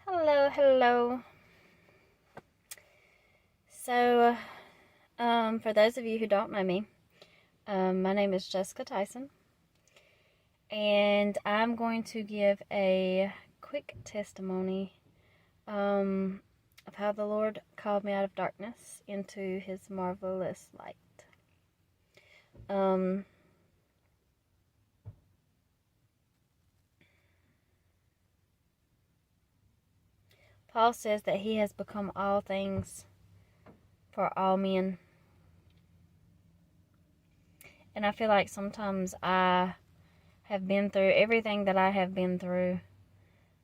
Hello, hello. So, for those of you who don't know me, my name is Jessica Tyson, and I'm going to give a quick testimony of how the Lord called me out of darkness into His marvelous light. Um, Paul says that He has become all things for all men. And I feel like sometimes I have been through everything that I have been through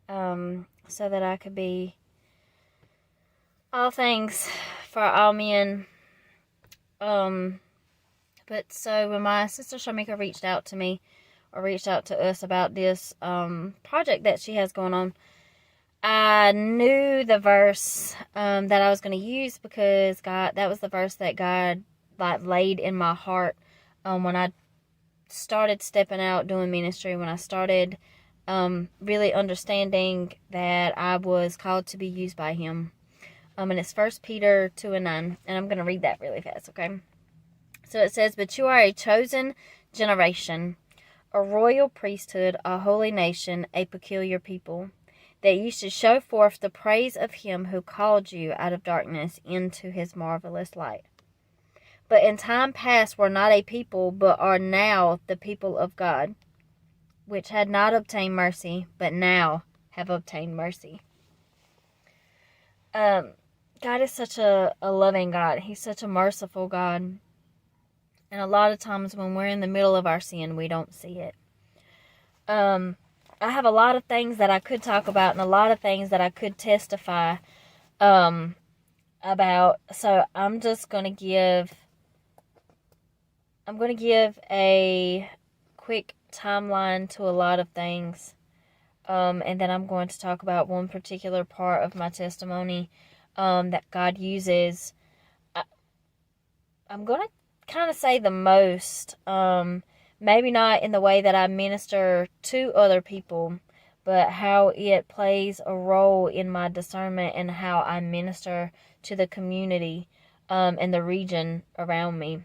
so that I could be all things for all men. But so when my sister Shamika reached out to me, or reached out to us about this project that she has going on, I knew the verse that I was going to use because that was the verse that God laid in my heart when I started stepping out doing ministry, when I started really understanding that I was called to be used by Him. And it's 1 Peter 2:9, and I'm going to read that really fast, okay? So it says, "But you are a chosen generation, a royal priesthood, a holy nation, a peculiar people, that you should show forth the praise of Him who called you out of darkness into His marvelous light. But in time past were not a people, but are now the people of God, which had not obtained mercy, but now have obtained mercy." God is such a loving God. He's such a merciful God. And a lot of times when we're in the middle of our sin, we don't see it. I have a lot of things that I could talk about and a lot of things that I could testify about. So I'm going to give a quick timeline to a lot of things. And then I'm going to talk about one particular part of my testimony that God uses. I'm going to kind of say the most, maybe not in the way that I minister to other people, but how it plays a role in my discernment and how I minister to the community and the region around me.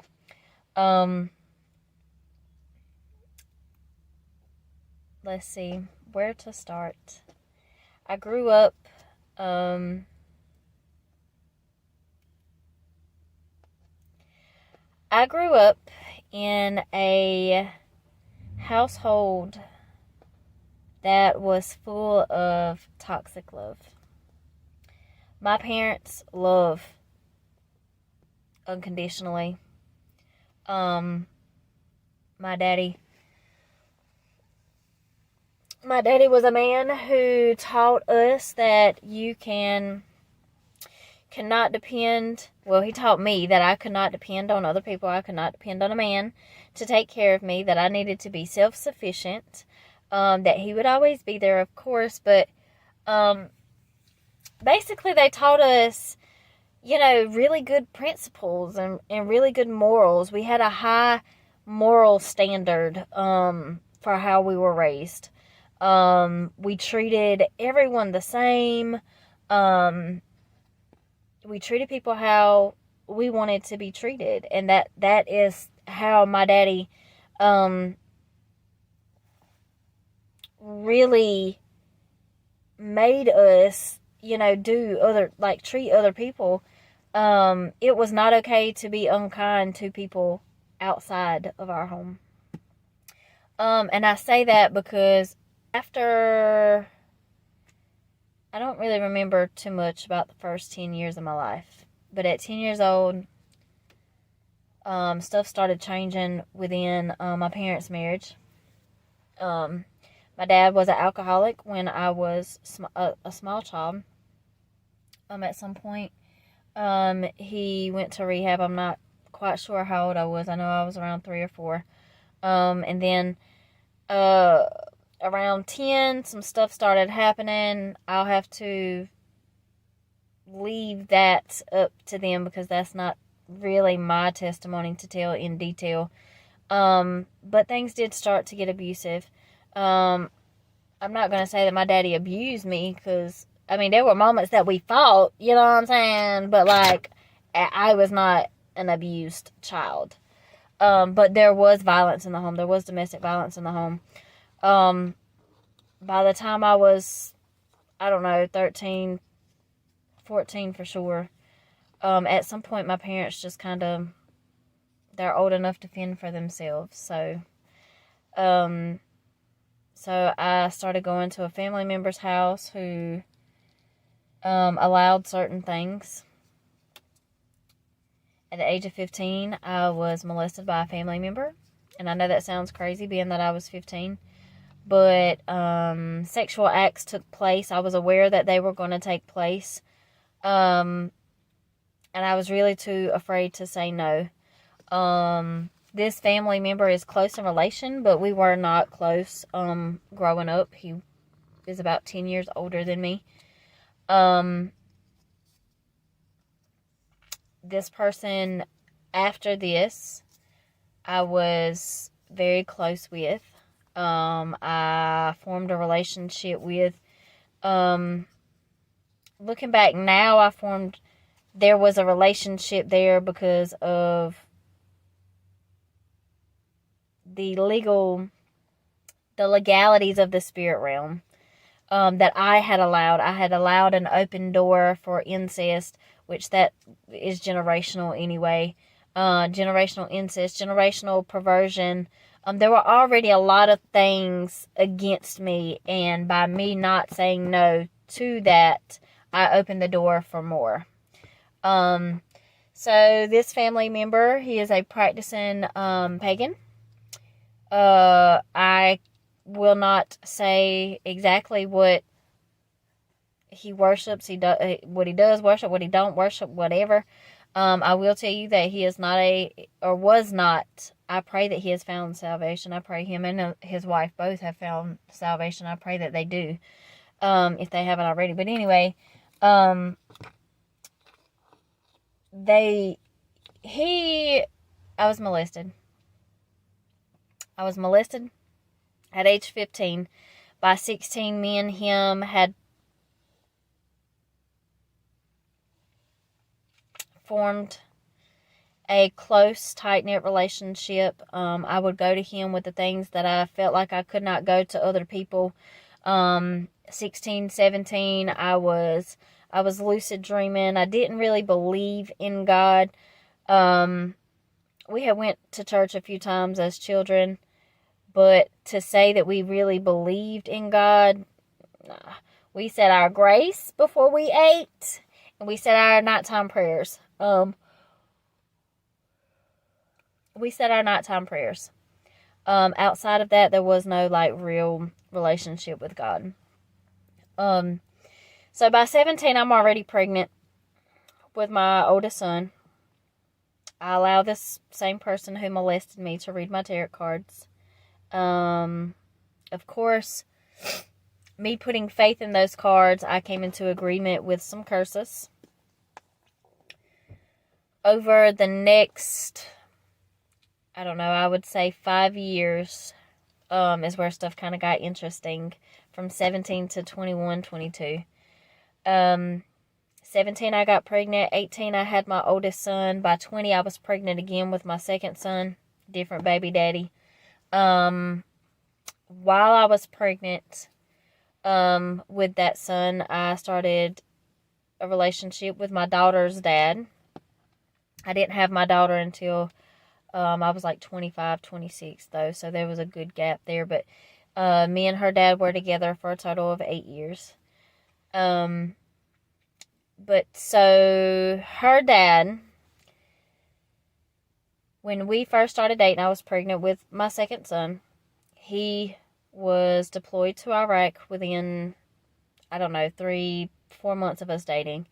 Let's see where to start. I grew up in a household that was full of toxic love. My parents love unconditionally. My daddy was a man who taught us that you cannot depend. Well, he taught me that I could not depend on other people. I could not depend on a man to take care of me, that I needed to be self-sufficient, that he would always be there, of course, but basically they taught us, really good principles and really good morals. We had a high moral standard for how we were raised. We treated everyone the same. We treated people how we wanted to be treated. And that is how my daddy really made us, treat other people. It was not okay to be unkind to people outside of our home. And I say that because after, I don't really remember too much about the first 10 years of my life, but at 10 years old, stuff started changing within my parents' marriage. My dad was an alcoholic when I was a small child. At some point, he went to rehab. I'm not quite sure how old I was. I know I was around 3 or 4. And then around 10, some stuff started happening. I'll have to leave that up to them because that's not really my testimony to tell in detail. But things did start to get abusive. I'm not going to say that my daddy abused me because I mean, there were moments that we fought, you know what I'm saying? But, like, I was not an abused child. But there was violence in the home. There was domestic violence in the home. By the time I was, I don't know, 13, 14 for sure, at some point my parents just kind of, they're old enough to fend for themselves. So I started going to a family member's house who allowed certain things. At the age of 15, I was molested by a family member. And I know that sounds crazy, being that I was 15. But sexual acts took place. I was aware that they were going to take place. And I was really too afraid to say no. This family member is close in relation, but we were not close growing up. He is about 10 years older than me. This person, after this, I was very close with. I formed a relationship with. Looking back now, there was a relationship there because of the legalities of the spirit realm that I had allowed. I had allowed an open door for incest, which that is generational anyway. Generational incest, generational perversion. There were already a lot of things against me, and by me not saying no to that, I opened the door for more. So this family member, he is a practicing pagan. I will not say exactly what he worships. What he does worship, what he don't worship, whatever. I will tell you that he is not was not. I pray that he has found salvation. I pray him and his wife both have found salvation. I pray that they do, if they haven't already. But anyway, I was molested. I was molested at age 15 by 16. Me and him had formed a close, tight-knit relationship. I would go to him with the things that I felt like I could not go to other people. 16, 17, I was lucid dreaming. I didn't really believe in God. We had went to church a few times as children, but to say that we really believed in God, nah. We said our grace before we ate, and we said our nighttime prayers. We said our nighttime prayers. Outside of that, there was no, real relationship with God. So by 17, I'm already pregnant with my oldest son. I allow this same person who molested me to read my tarot cards. Of course, me putting faith in those cards, I came into agreement with some curses. Over the next, I don't know, I would say 5 years, is where stuff kind of got interesting. From 17 to 21, 22. 17, I got pregnant. 18, I had my oldest son. By 20, I was pregnant again with my second son. Different baby daddy. While I was pregnant with that son, I started a relationship with my daughter's dad. I didn't have my daughter until I was 25, 26, though. So there was a good gap there. But me and her dad were together for a total of 8 years. But so her dad, when we first started dating, I was pregnant with my second son. He was deployed to Iraq within, 3-4 months of us dating.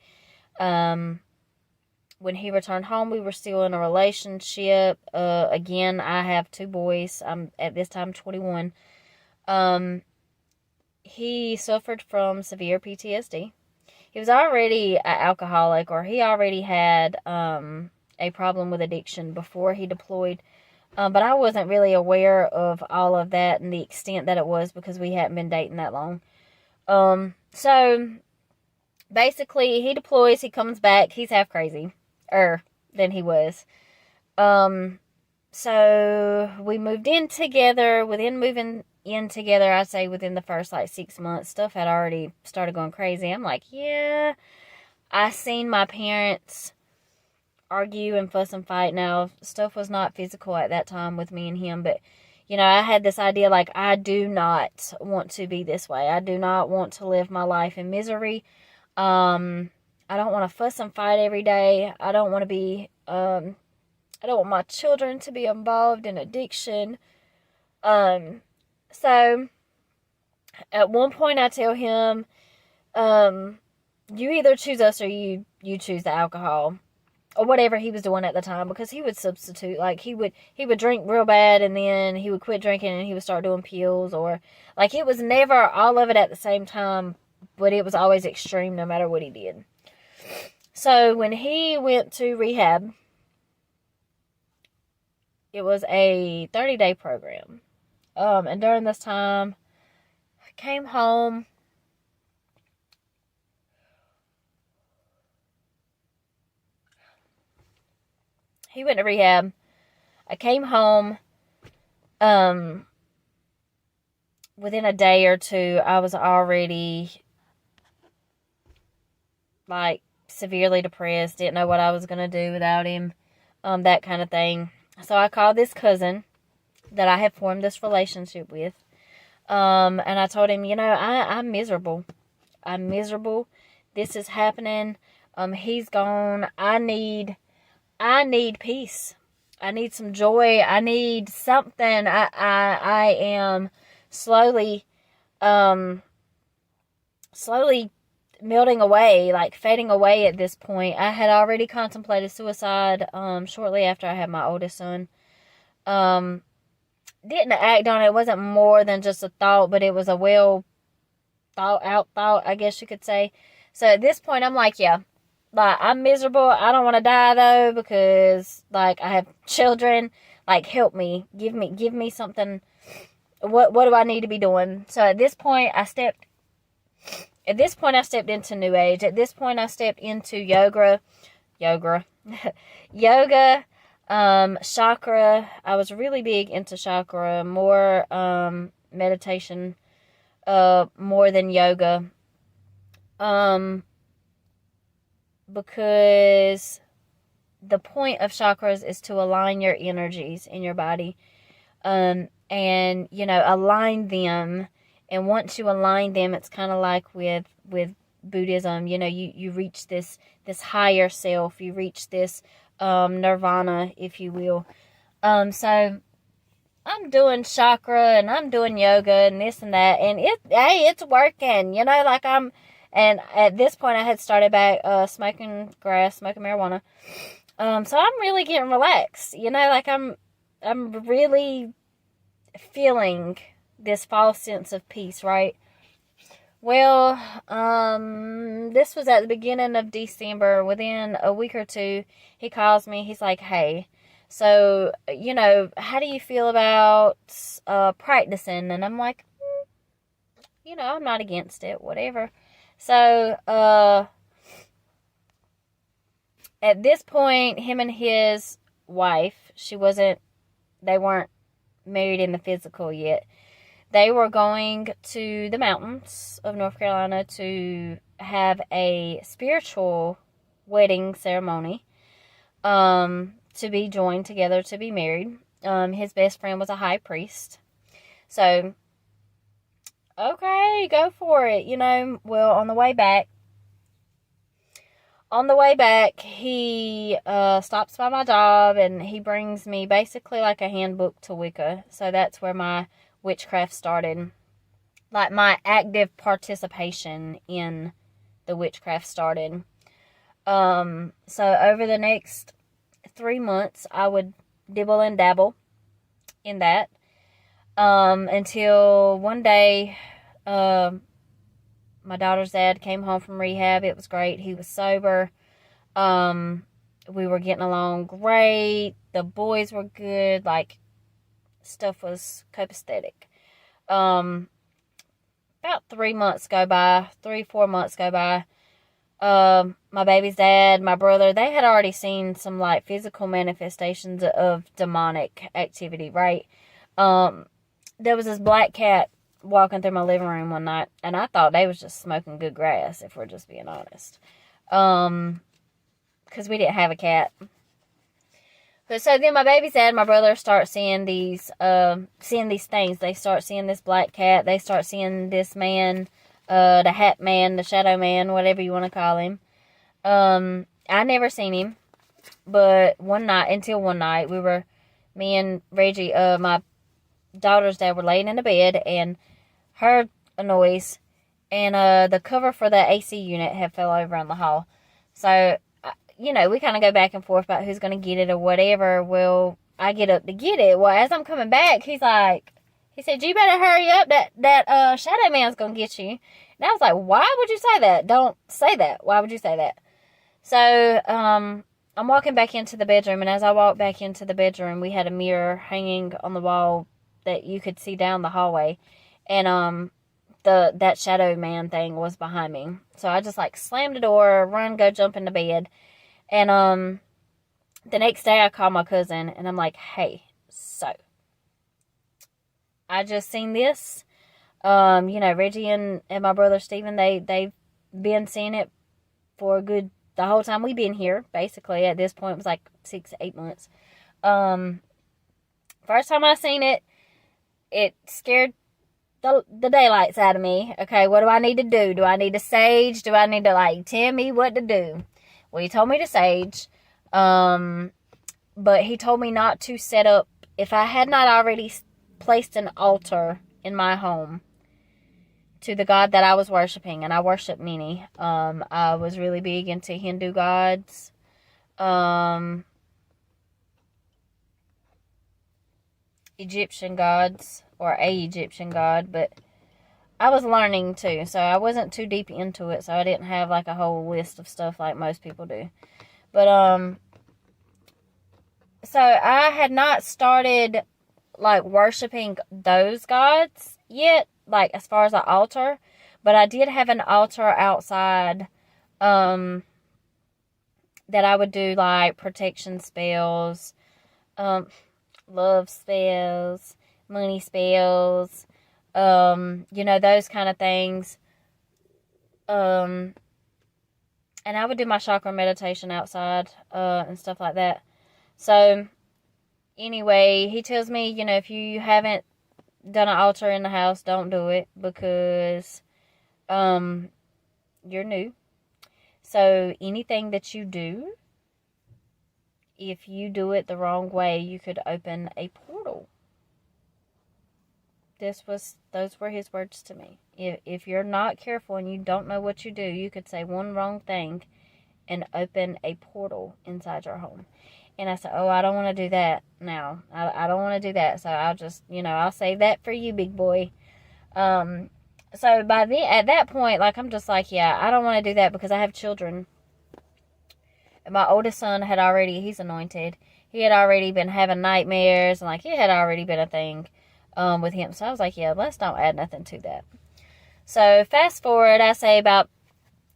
When he returned home, we were still in a relationship. Again, I have 2 boys. I'm at this time 21. He suffered from severe PTSD. He was already an alcoholic, or he already had a problem with addiction before he deployed. But I wasn't really aware of all of that and the extent that it was because we hadn't been dating that long. So basically, he deploys, he comes back, he's half crazy. Than he was. So we moved in together. Within moving in together, I'd say within the first like 6 months, stuff had already started going crazy. I'm like, yeah, I seen my parents argue and fuss and fight. Now, stuff was not physical at that time with me and him, but you know, I had this idea like, I do not want to be this way. I do not want to live my life in misery. I don't want to fuss and fight every day. I don't want to be, I don't want my children to be involved in addiction. So at one point I tell him, you either choose us or you choose the alcohol, or whatever he was doing at the time, because he would substitute. Like he would drink real bad, and then he would quit drinking and he would start doing pills, or like it was never all of it at the same time, but it was always extreme no matter what he did. So when he went to rehab, it was a 30-day program. And during this time, I came home. He went to rehab. I came home. Within a day or two, I was already like severely depressed. Didn't know what I was going to do without him. That kind of thing. So I called this cousin that I had formed this relationship with. And I told him, you know, I'm miserable. I'm miserable. This is happening. He's gone. I need peace. I need some joy. I need something. I am slowly melting away, like fading away at this point. I had already contemplated suicide, shortly after I had my oldest son. Didn't act on it. It wasn't more than just a thought, but it was a well thought out thought, I guess you could say. So at this point, I'm like, yeah, like I'm miserable. I don't want to die though, because like I have children. Like help me, give me something. What do I need to be doing? So at this point, I stepped into New Age. At this point, I stepped into yoga, chakra. I was really big into chakra, more meditation, more than yoga. Because the point of chakras is to align your energies in your body, and you know, align them. And once you align them, it's kind of like with Buddhism. You know, you reach this higher self. You reach this nirvana, if you will. So I'm doing chakra and I'm doing yoga and this and that, and it's working. You know, like and at this point I had started back smoking marijuana. So I'm really getting relaxed. You know, like I'm really feeling this false sense of peace, right? Well, this was at the beginning of December. Within a week or two, he calls me. He's like, hey, so, you know, how do you feel about practicing? And I'm like, you know, I'm not against it, whatever. So, at this point, him and his wife, they weren't married in the physical yet. They were going to the mountains of North Carolina to have a spiritual wedding ceremony, to be joined together, to be married. His best friend was a high priest. So, okay, go for it, you know. Well, on the way back, he stops by my job, and he brings me basically like a handbook to Wicca. So that's where my witchcraft started. Like my active participation in the witchcraft started. So over the next 3 months, I would dibble and dabble in that. Until one day, my daughter's dad came home from rehab. It was great. He was sober. We were getting along great. The boys were good. Like, stuff was copacetic. About 3 months go by, 3-4 months go by. my baby's dad, my brother, they had already seen some like physical manifestations of demonic activity, right? There was this black cat walking through my living room one night, and I thought they was just smoking good grass, if we're just being honest. Because we didn't have a cat. But so then my baby's dad and my brother start seeing these things. They start seeing this black cat. They start seeing this man, the hat man, the shadow man, whatever you want to call him. I never seen him, but until one night, me and Reggie, my daughter's dad, were laying in the bed and heard a noise, and the cover for the AC unit had fell over in the hall. So, we kind of go back and forth about who's going to get it or whatever. Well, I get up to get it. Well, as I'm coming back, he said, "You better hurry up. That shadow man's going to get you." And I was like, "Why would you say that? Don't say that. Why would you say that?" So, I'm walking back into the bedroom, and as I walked back into the bedroom, we had a mirror hanging on the wall that you could see down the hallway, and that shadow man thing was behind me. So I just like slammed the door, go jump in the bed, and the next day I called my cousin, and I'm like, "Hey, so I just seen this. Reggie and my brother Steven, they've been seeing it for the whole time we've been here, basically. At this point, it was like 6-8 months. First time I seen it, it scared the daylights out of me. Okay, what do I need to do? Do I need to sage? Do I need to, tell me what to do?" Well, he told me to sage, but he told me not to set up, if I had not already placed an altar in my home to the God that I was worshiping, and I worship many. I was really big into Hindu gods, Egyptian gods, or a Egyptian god, but I was learning too, so I wasn't too deep into it, so I didn't have a whole list of stuff like most people do. But so I had not started worshiping those gods yet, as far as an altar, but I did have an altar outside that I would do protection spells, love spells, money spells, those kind of things. And I would do my chakra meditation outside, and stuff like that. So, anyway, he tells me, if you haven't done an altar in the house, don't do it, because, you're new. So, anything that you do, if you do it the wrong way, you could open a portal. Those were his words to me. If you're not careful and you don't know what you do, you could say one wrong thing and open a portal inside your home. And I said, "Oh, I don't want to do that now. I don't want to do that. So I'll just, I'll save that for you, big boy." So at that point, I'm just yeah, I don't want to do that because I have children. And my oldest son he's anointed. He had already been having nightmares, and it had already been a thing with him. So I was like, yeah, let's don't add nothing to that. So fast forward, I say about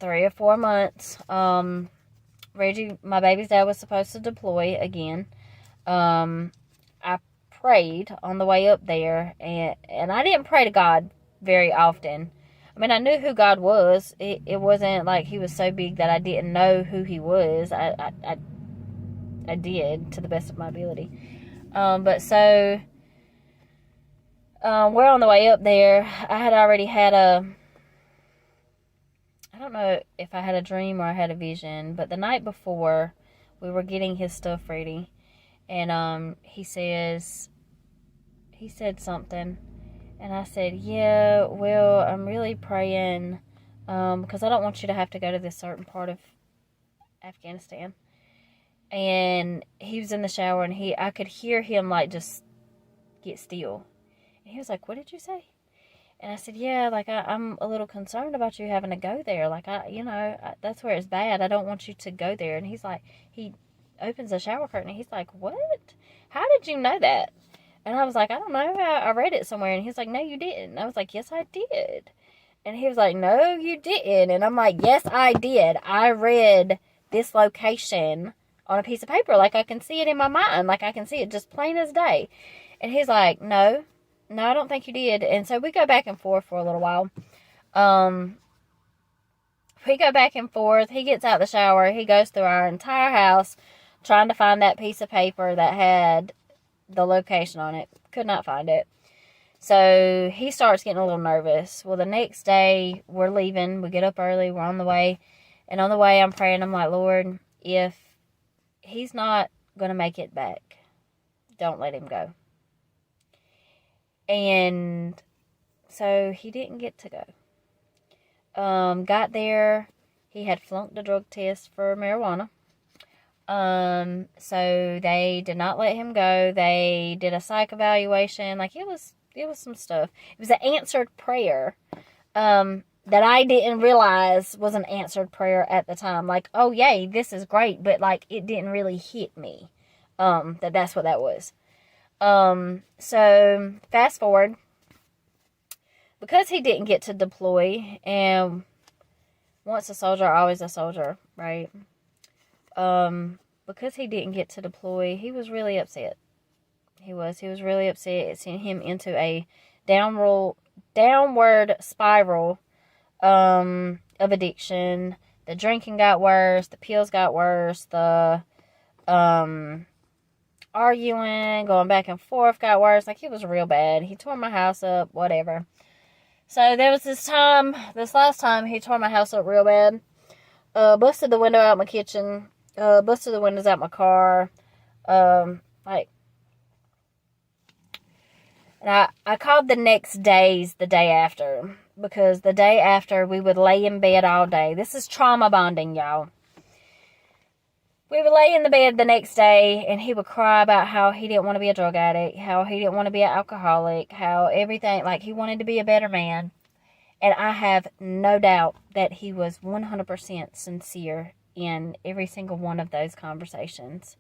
3 or 4 months, Reggie, my baby's dad, was supposed to deploy again. I prayed on the way up there, and I didn't pray to God very often. I mean, I knew who God was. It wasn't like he was so big that I didn't know who he was. I did, to the best of my ability. But so, we're on the way up there. I had already had I don't know if I had a dream or I had a vision, but the night before, we were getting his stuff ready, and he said something, and I said, "Yeah, well, I'm really praying, because I don't want you to have to go to this certain part of Afghanistan." And he was in the shower, and I could hear him just get still. And he was like, "What did you say?" And I said, "Yeah, I'm a little concerned about you having to go there. That's where it's bad. I don't want you to go there." And he's like, he opens the shower curtain, and he's like, "What? How did you know that?" And I was like, "I don't know. I read it somewhere." And he's like, "No, you didn't." And I was like, "Yes, I did." And he was like, no, you didn't. And I'm like, yes, I did. I read this location on a piece of paper. Like, I can see it in my mind. Like, I can see it just plain as day. And he's like, no, I don't think you did. And so we go back and forth for a little while. We go back and forth. He gets out the shower. He goes through our entire house trying to find that piece of paper that had the location on it. Could not find it. So he starts getting a little nervous. Well, the next day, we're leaving. We get up early. We're on the way. And on the way, I'm praying. I'm like, Lord, if he's not going to make it back, don't let him go. And so he didn't get to go. Got there. He had flunked the drug test for marijuana. So they did not let him go. They did a psych evaluation. Like, it was some stuff. It was an answered prayer, that I didn't realize was an answered prayer at the time. Like, oh yay, this is great. But like, it didn't really hit me, that's what that was. So fast forward, because he didn't get to deploy, and once a soldier, always a soldier, right? Because he didn't get to deploy, he was really upset. He was really upset. It sent him into a downward spiral, of addiction. The drinking got worse. The pills got worse. The, arguing, going back and forth got worse. Like, it was real bad. He tore my house up, whatever. So there was this last time he tore my house up real bad. Busted the window out my kitchen. Busted the windows out my car. And I called the next days the day after, because the day after we would lay in bed all day. This is trauma bonding, y'all. We would lay in the bed the next day, and he would cry about how he didn't want to be a drug addict, how he didn't want to be an alcoholic, how everything, like, he wanted to be a better man. And I have no doubt that he was 100% sincere in every single one of those conversations.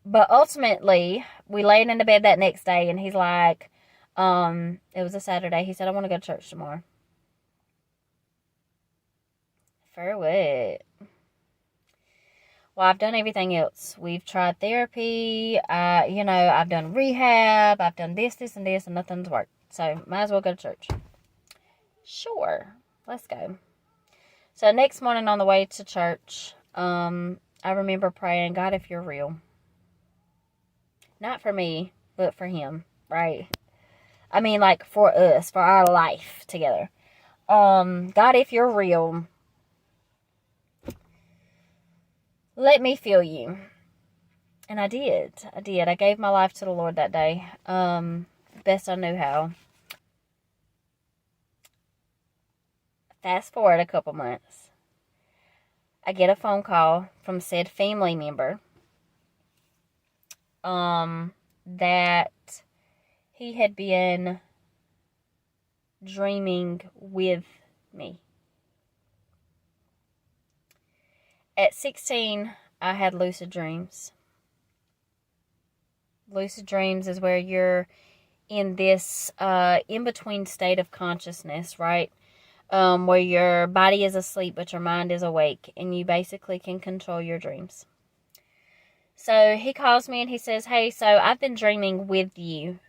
But ultimately, we laid in the bed that next day, and he's like, it was a Saturday. He said, I want to go to church tomorrow. For what? Well, I've done everything else. We've tried therapy. I've done rehab. I've done this, and this, and nothing's worked. So, might as well go to church. Sure. Let's go. So, next morning on the way to church, I remember praying, God, if you're real. Not for me, but for him, right? I mean, like, for us, for our life together. God, if you're real, let me feel you. And I did. I gave my life to the Lord that day. Best I knew how. Fast forward a couple months. I get a phone call from said family member. That he had been dreaming with me. At 16, I had lucid dreams. Lucid dreams is where you're in this in-between state of consciousness, right? Where your body is asleep but your mind is awake, and you basically can control your dreams. So he calls me and he says, hey, so I've been dreaming with you.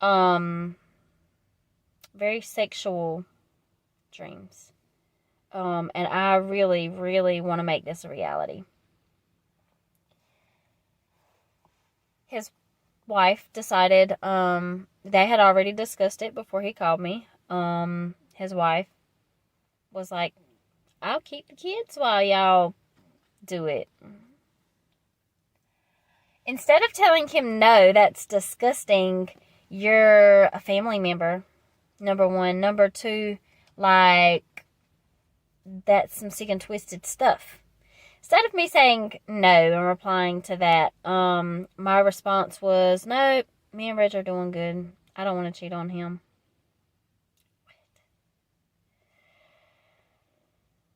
Very sexual dreams. And I really, really want to make this a reality. His wife decided, they had already discussed it before he called me. His wife was like, I'll keep the kids while y'all do it. Instead of telling him, no, that's disgusting, you're a family member, number one. Number two, like, that's some sick and twisted stuff. Instead of me saying no and replying to that, my response was, no, me and Reg are doing good. I don't want to cheat on him.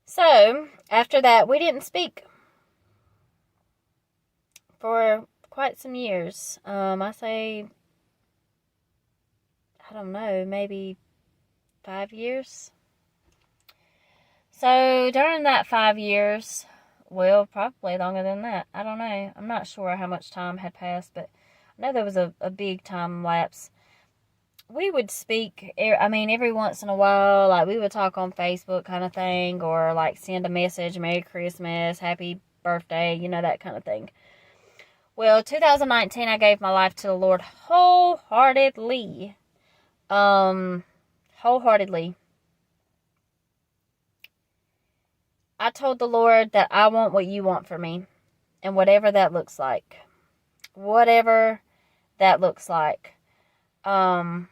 So, after that, we didn't speak for quite some years. I don't know, maybe 5 years. So during that 5 years, well, probably longer than that. I don't know. I'm not sure how much time had passed, but I know there was a big time lapse. We would speak, every once in a while, like we would talk on Facebook kind of thing, or like send a message, Merry Christmas, Happy Birthday, that kind of thing. Well, 2019, I gave my life to the Lord wholeheartedly. Wholeheartedly. I told the Lord that I want what you want for me, and whatever that looks like. Whatever that looks like. Lord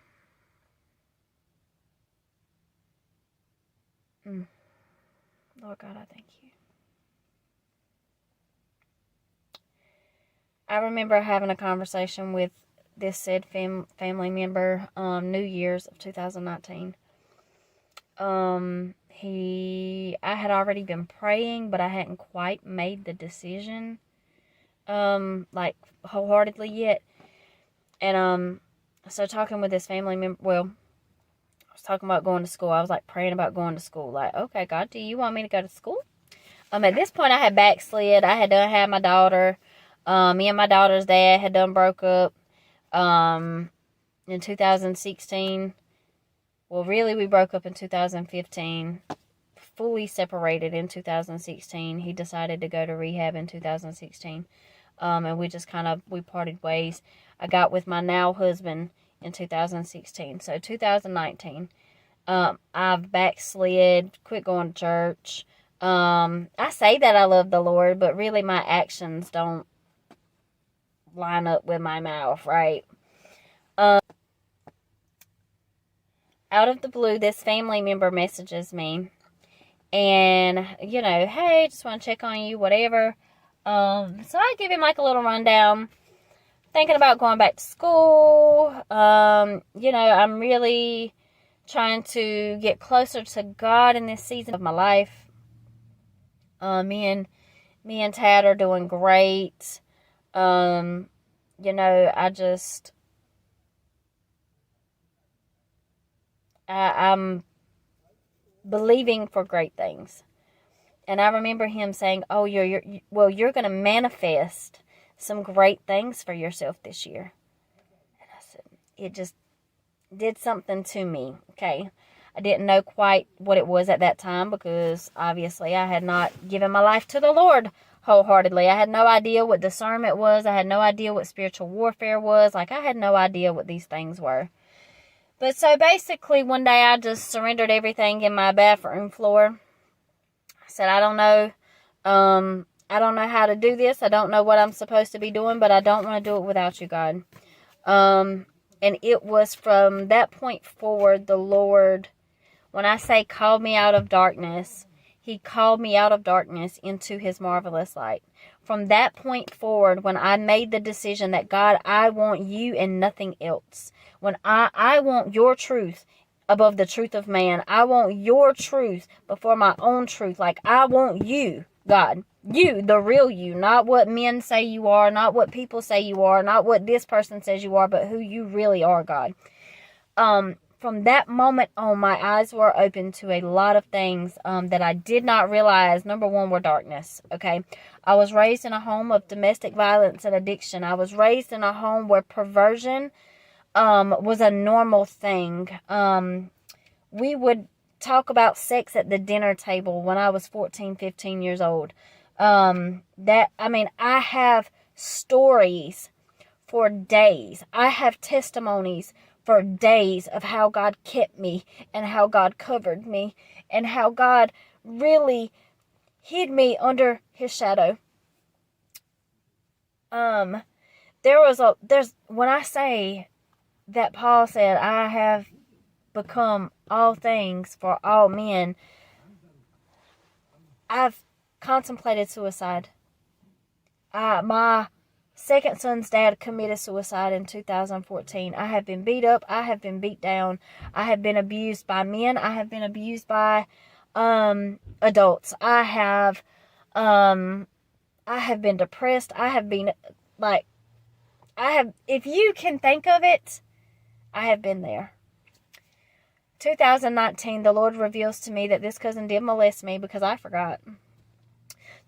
God, I thank you. I remember having a conversation with this said family member, New Year's of 2019. I had already been praying, but I hadn't quite made the decision, wholeheartedly yet. And, so talking with this family member, well, I was talking about going to school. I was praying about going to school. Okay, God, do you want me to go to school? At this point I had backslid. I had done had my daughter. Me and my daughter's dad had done broke up, in 2016. Well, really, we broke up in 2015, fully separated in 2016. He decided to go to rehab in 2016, and we just we parted ways. I got with my now husband in 2016. So 2019, I've backslid, quit going to church. I say that I love the Lord, but really my actions don't line up with my mouth, right? Out of the blue, this family member messages me, and, hey, just want to check on you, whatever. So I give him a little rundown, thinking about going back to school. I'm really trying to get closer to God in this season of my life. Me and Tad are doing great. I'm believing for great things. And I remember him saying, "Oh, you're going to manifest some great things for yourself this year." And I said, it just did something to me. Okay. I didn't know quite what it was at that time, because obviously I had not given my life to the Lord wholeheartedly. I had no idea what discernment was. I had no idea what spiritual warfare was. I had no idea what these things were. But so basically one day I just surrendered everything in my bathroom floor. I said, I don't know how to do this. I don't know what I'm supposed to be doing, but I don't want to do it without you, God. And it was from that point forward, the Lord, when I say called me out of darkness, He called me out of darkness into His marvelous light. From that point forward, when I made the decision that, God, I want you and nothing else. When I want your truth above the truth of man. I want your truth before my own truth. I want you, God. You, the real you. Not what men say you are. Not what people say you are. Not what this person says you are. But who you really are, God. From that moment on, my eyes were open to a lot of things that I did not realize, number one, were darkness, okay? I was raised in a home of domestic violence and addiction. I was raised in a home where perversion was a normal thing. We would talk about sex at the dinner table when I was 14, 15 years old. I have stories for days. I have testimonies for days of how God kept me and how God covered me and how God really hid me under His shadow. When I say that Paul said, I have become all things for all men, I've contemplated suicide. My second son's dad committed suicide in 2014. I have been beat up. I have been beat down. I have been abused by men. I have been abused by adults. I have been depressed. I have been if you can think of it, I have been there. 2019, the Lord reveals to me that this cousin did molest me because I forgot.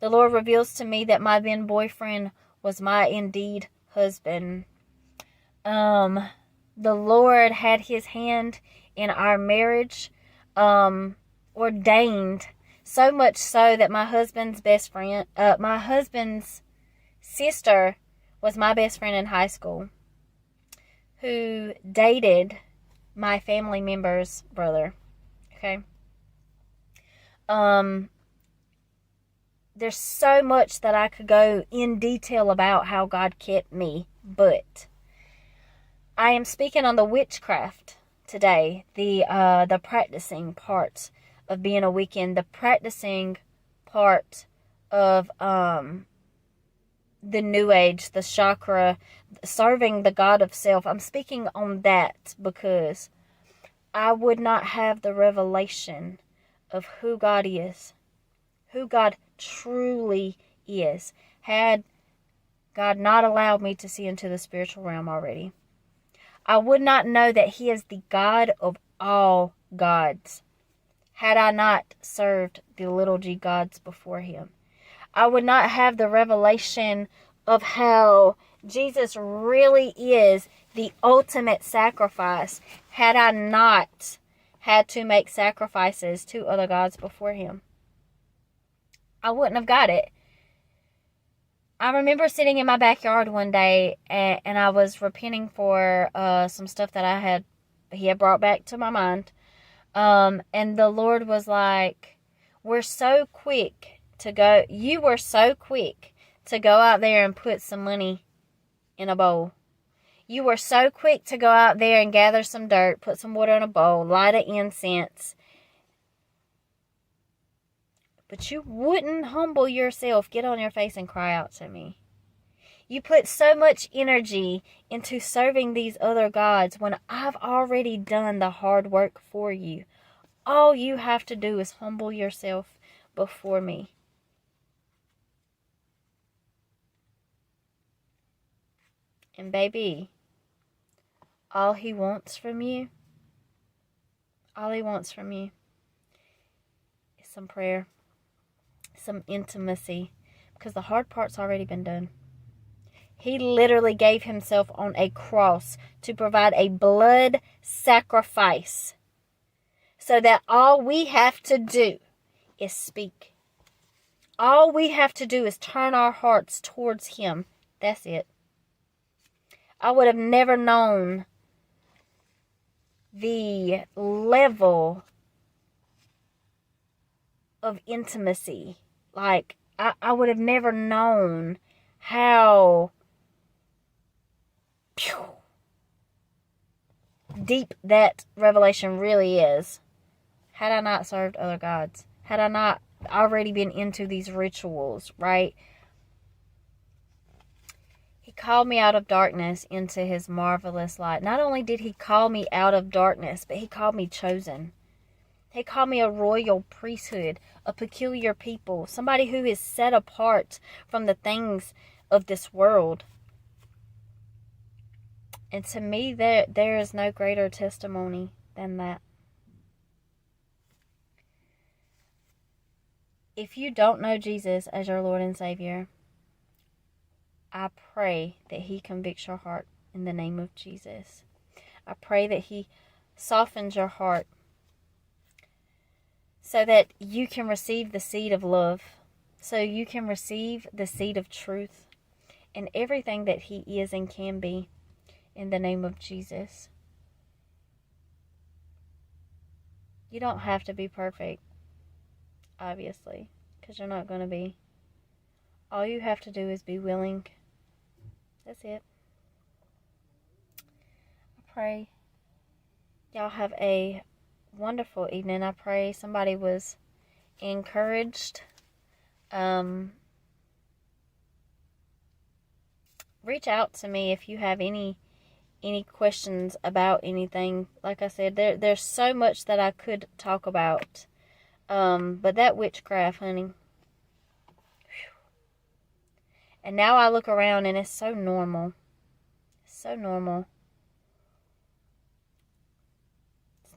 The Lord reveals to me that my then boyfriend was my indeed husband. The Lord had his hand in our marriage, ordained, so much so that my husband's sister was my best friend in high school, who dated my family member's brother. Okay. There's so much that I could go in detail about how God kept me, but I am speaking on the witchcraft today, the practicing part of being a Wiccan, the practicing part of the New Age, the chakra, serving the God of self. I'm speaking on that because I would not have the revelation of who God is, who God truly is, had God not allowed me to see into the spiritual realm already. I would not know that he is the God of all gods had I not served the little g gods before him. I would not have the revelation of how Jesus really is the ultimate sacrifice had I not had to make sacrifices to other gods before him. I wouldn't have got it. I remember sitting in my backyard one day and I was repenting for some stuff that he had brought back to my mind. And the Lord was like, you were so quick to go out there and put some money in a bowl. You were so quick to go out there and gather some dirt, put some water in a bowl, light an incense. But you wouldn't humble yourself, get on your face and cry out to me. You put so much energy into serving these other gods when I've already done the hard work for you. All you have to do is humble yourself before me. And baby, all he wants from you is some prayer, some intimacy, because the hard part's already been done. He literally gave himself on a cross to provide a blood sacrifice so that all we have to do is speak. All we have to do is turn our hearts towards him. That's it. I would have never known the level of intimacy. Like, I would have never known how deep that revelation really is had I not served other gods. Had I not already been into these rituals, right? He called me out of darkness into his marvelous light. Not only did he call me out of darkness, but he called me chosen. He called me a royal priesthood, a peculiar people, somebody who is set apart from the things of this world. And to me, there is no greater testimony than that. If you don't know Jesus as your Lord and Savior, I pray that he convicts your heart in the name of Jesus. I pray that he softens your heart so that you can receive the seed of love, so you can receive the seed of truth and everything that he is and can be in the name of Jesus. You don't have to be perfect, obviously, because you're not going to be. All you have to do is be willing. That's it. I pray y'all have a wonderful evening. I pray somebody was encouraged. Reach out to me if you have any questions about anything. Like I said, there's so much that I could talk about. But that witchcraft, honey. And now I look around and it's so normal. So normal.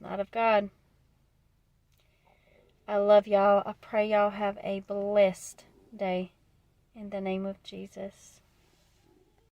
It's not of God. I love y'all. I pray y'all have a blessed day. In the name of Jesus.